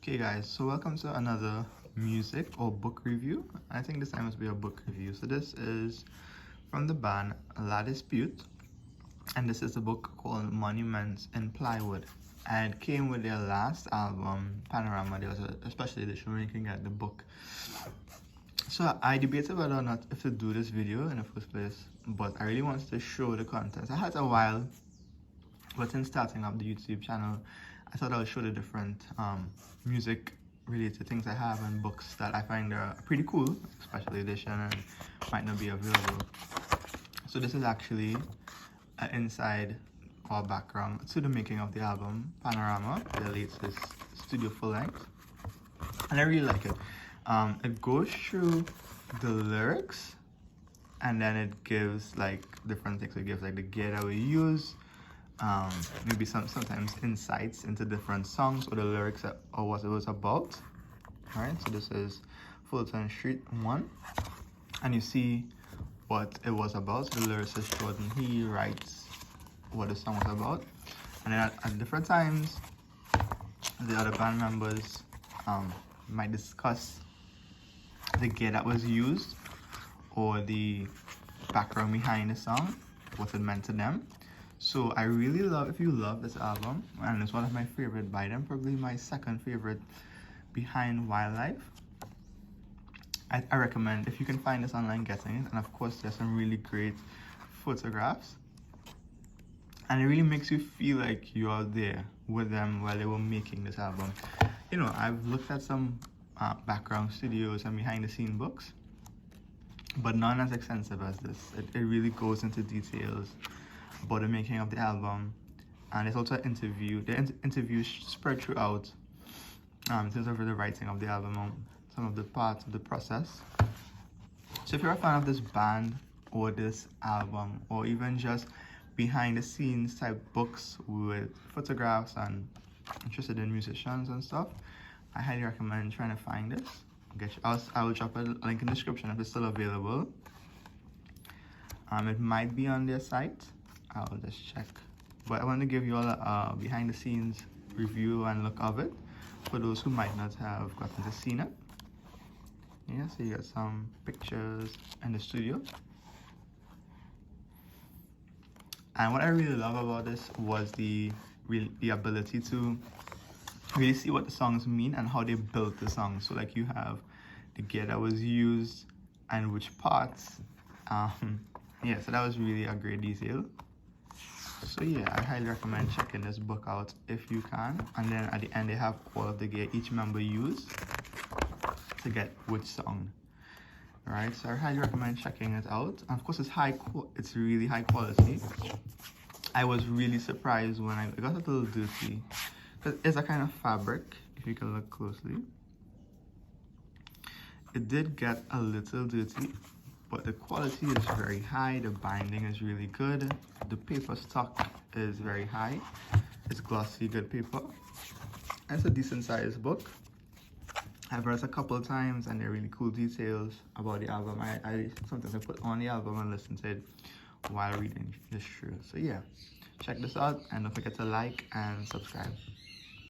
Okay guys, so welcome to another music or book review. I think this time must be a book review. So this is from the band La Dispute, and this is a book called Monuments in Plywood, and it came with their last album, Panorama. There was a special edition where you can get the book. So I debated whether or not if to do this video in the first place, but I really wanted to show the contents. I had a while, but since starting up the YouTube channel, I thought I would show the different music related things I have and books that I find are pretty cool, special edition, and might not be available. So this is actually an inside or background to the making of the album Panorama, the latest studio full length, and I really like it. It goes through the lyrics, and then it gives like different things. It gives like the gear that we use, maybe sometimes insights into different songs or the lyrics or what it was about. All right, so this is Fulton Street 1, and you see what it was about. So the lyricist Jordan, he writes what the song was about, and then at different times the other band members might discuss the gear that was used or the background behind the song, what it meant to them. So I really love, if you love this album, and it's one of my favorite by them, probably my second favorite behind Wildlife, I recommend, if you can find this online, getting it. And of course there's some really great photographs, and it really makes you feel like you are there with them while they were making this album. You know, I've looked at some background studios and behind the scene books, but none as extensive as this. It really goes into details about the making of the album, and there's also an interview. The interviews spread throughout in terms of the writing of the album, some of the parts of the process. So if you're a fan of this band or this album, or even just behind the scenes type books with photographs and interested in musicians and stuff, I highly recommend trying to find this. I will drop a link in the description if it's still available. It might be on their site. I'll just check. But I want to give you all a behind the scenes review and look of it for those who might not have gotten to see it. Yeah, so you got some pictures in the studio. And what I really love about this was the ability to really see what the songs mean and how they built the song. So like you have the gear that was used and which parts. Yeah, so that was really a great detail. So yeah, I highly recommend checking this book out if you can. And then at the end they have all of the gear each member used to get which song. Alright, so I highly recommend checking it out. And of course it's really high quality. I was really surprised when it got a little dirty, because it's a kind of fabric, if you can look closely. It did get a little dirty, but the quality is very high. The binding is really good. The paper stock is very high. It's glossy, good paper. And it's a decent sized book. I've read it a couple of times, and there are really cool details about the album. I sometimes I put on the album and listen to it while reading this through. So yeah, check this out, and don't forget to like and subscribe.